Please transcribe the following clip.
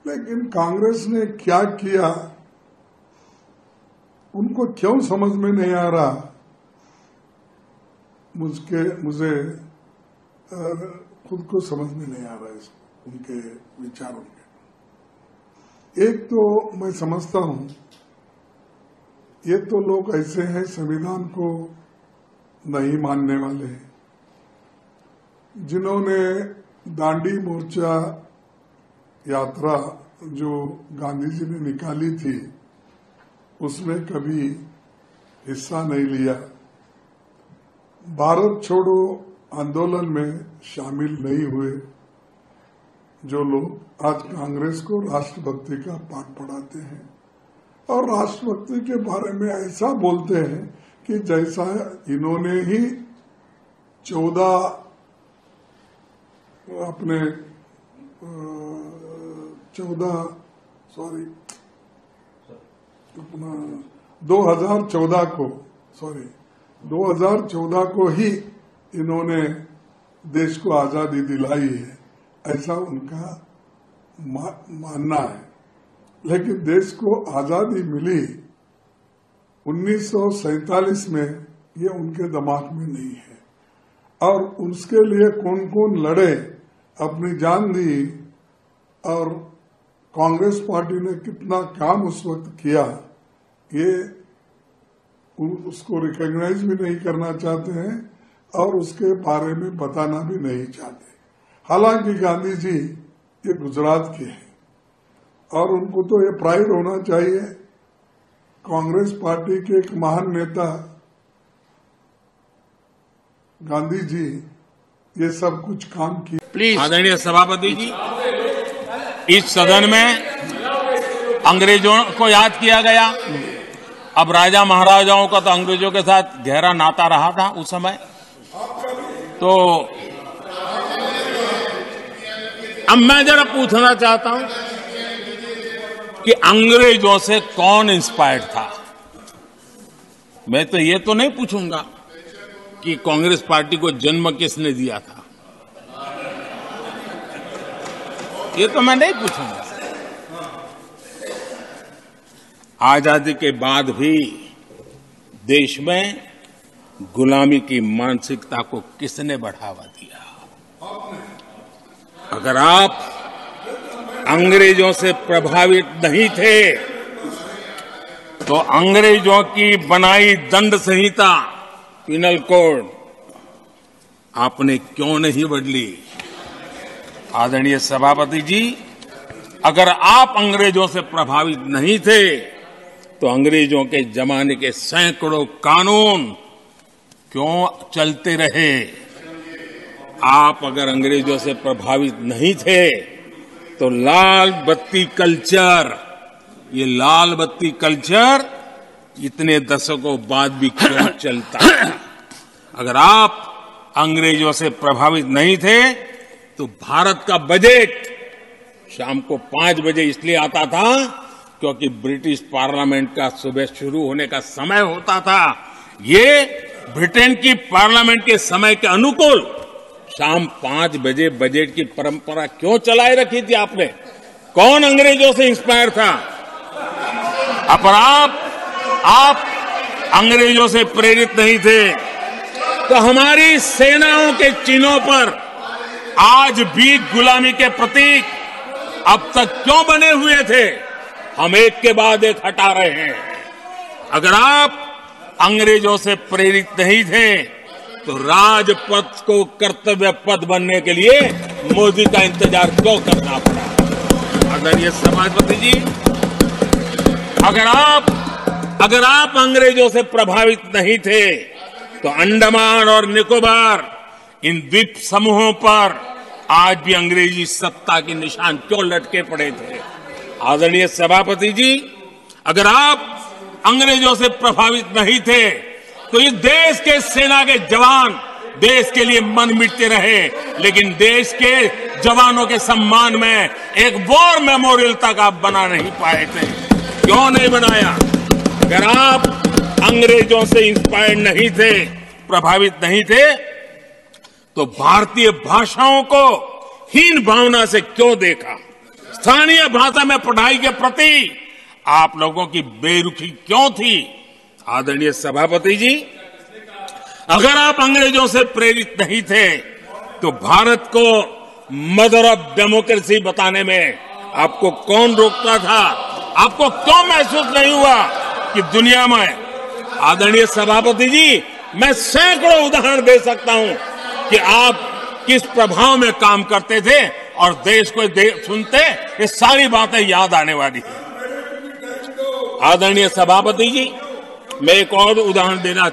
लेकिन कांग्रेस ने क्या किया उनको क्यों समझ में नहीं आ रहा, मुझे खुद को समझ में नहीं आ रहा है उनके विचारों के। एक तो मैं समझता हूं ये तो लोग ऐसे हैं संविधान को नहीं मानने वाले हैं, जिन्होंने दांडी मोर्चा यात्रा जो गांधी जी ने निकाली थी उसमें कभी हिस्सा नहीं लिया, भारत छोड़ो आंदोलन में शामिल नहीं हुए, जो लोग आज कांग्रेस को राष्ट्रभक्ति का पाठ पढ़ाते हैं और राष्ट्रभक्ति के बारे में ऐसा बोलते हैं कि जैसा इन्होंने ही 14 2014 को ही इन्होंने देश को आजादी दिलाई है, ऐसा उनका मानना है। लेकिन देश को आजादी मिली 1947 में, ये उनके दिमाग में नहीं है। और उसके लिए कौन कौन लड़े, अपनी जान दी, और कांग्रेस पार्टी ने कितना काम उस वक्त किया, ये उसको रिकॉग्नाइज भी नहीं करना चाहते हैं और उसके बारे में बताना भी नहीं चाहते। हालांकि गांधी जी ये गुजरात के हैं और उनको तो ये प्राइड होना चाहिए, कांग्रेस पार्टी के एक महान नेता गांधी जी ये सब कुछ काम किया। प्लीज आदरणीय सभापति जी, इस सदन में अंग्रेजों को याद किया गया। अब राजा महाराजाओं का तो अंग्रेजों के साथ गहरा नाता रहा था उस समय, तो अब मैं जरा पूछना चाहता हूं कि अंग्रेजों से कौन इंस्पायर्ड था। मैं तो ये तो नहीं पूछूंगा कि कांग्रेस पार्टी को जन्म किसने दिया था, ये तो मैं नहीं पूछूंगा। आजादी के बाद भी देश में गुलामी की मानसिकता को किसने बढ़ावा दिया? अगर आप अंग्रेजों से प्रभावित नहीं थे तो अंग्रेजों की बनाई दंड संहिता, पिनल कोड, आपने क्यों नहीं बदली? आदरणीय सभापति जी, अगर आप अंग्रेजों से प्रभावित नहीं थे तो अंग्रेजों के जमाने के सैकड़ों कानून क्यों चलते रहे? आप अगर अंग्रेजों से प्रभावित नहीं थे तो लाल बत्ती कल्चर, ये लाल बत्ती कल्चर इतने दशकों बाद भी क्यों चलता है? अगर आप अंग्रेजों से प्रभावित नहीं थे तो भारत का बजट शाम को 5 बजे इसलिए आता था क्योंकि ब्रिटिश पार्लियामेंट का सुबह शुरू होने का समय होता था। ये ब्रिटेन की पार्लियामेंट के समय के अनुकूल शाम 5 बजे बजट की परंपरा क्यों चलाए रखी थी आपने? कौन अंग्रेजों से इंस्पायर था? अब आप अंग्रेजों से प्रेरित नहीं थे तो हमारी सेनाओं के चिन्हों पर आज भी गुलामी के प्रतीक अब तक क्यों बने हुए थे? हम एक के बाद एक हटा रहे हैं। अगर आप अंग्रेजों से प्रेरित नहीं थे तो राजपथ को कर्तव्य पथ बनने के लिए मोदी का इंतजार क्यों करना पड़ा? आदरणीय सभापति जी, अगर आप अंग्रेजों से प्रभावित नहीं थे तो अंडमान और निकोबार, इन द्वीप समूहों पर आज भी अंग्रेजी सत्ता के निशान क्यों लटके पड़े थे? आदरणीय सभापति जी, अगर आप अंग्रेजों से प्रभावित नहीं थे तो इस देश के सेना के जवान देश के लिए मन मिटते रहे, लेकिन देश के जवानों के सम्मान में एक वॉर मेमोरियल तक आप बना नहीं पाए थे। क्यों नहीं बनाया? अगर आप अंग्रेजों से इंस्पायर्ड नहीं थे, प्रभावित नहीं थे, तो भारतीय भाषाओं को हीन भावना से क्यों देखा? स्थानीय भाषा में पढ़ाई के प्रति आप लोगों की बेरुखी क्यों थी? आदरणीय सभापति जी, अगर आप अंग्रेजों से प्रेरित नहीं थे तो भारत को मदर ऑफ डेमोक्रेसी बताने में आपको कौन रोकता था? आपको क्यों महसूस नहीं हुआ कि दुनिया में? आदरणीय सभापति जी, मैं सैकड़ों उदाहरण दे सकता हूं कि आप किस प्रभाव में काम करते थे और देश को सुनते ये सारी बातें याद आने वाली है। आदरणीय सभापति जी, मैं एक और उदाहरण देना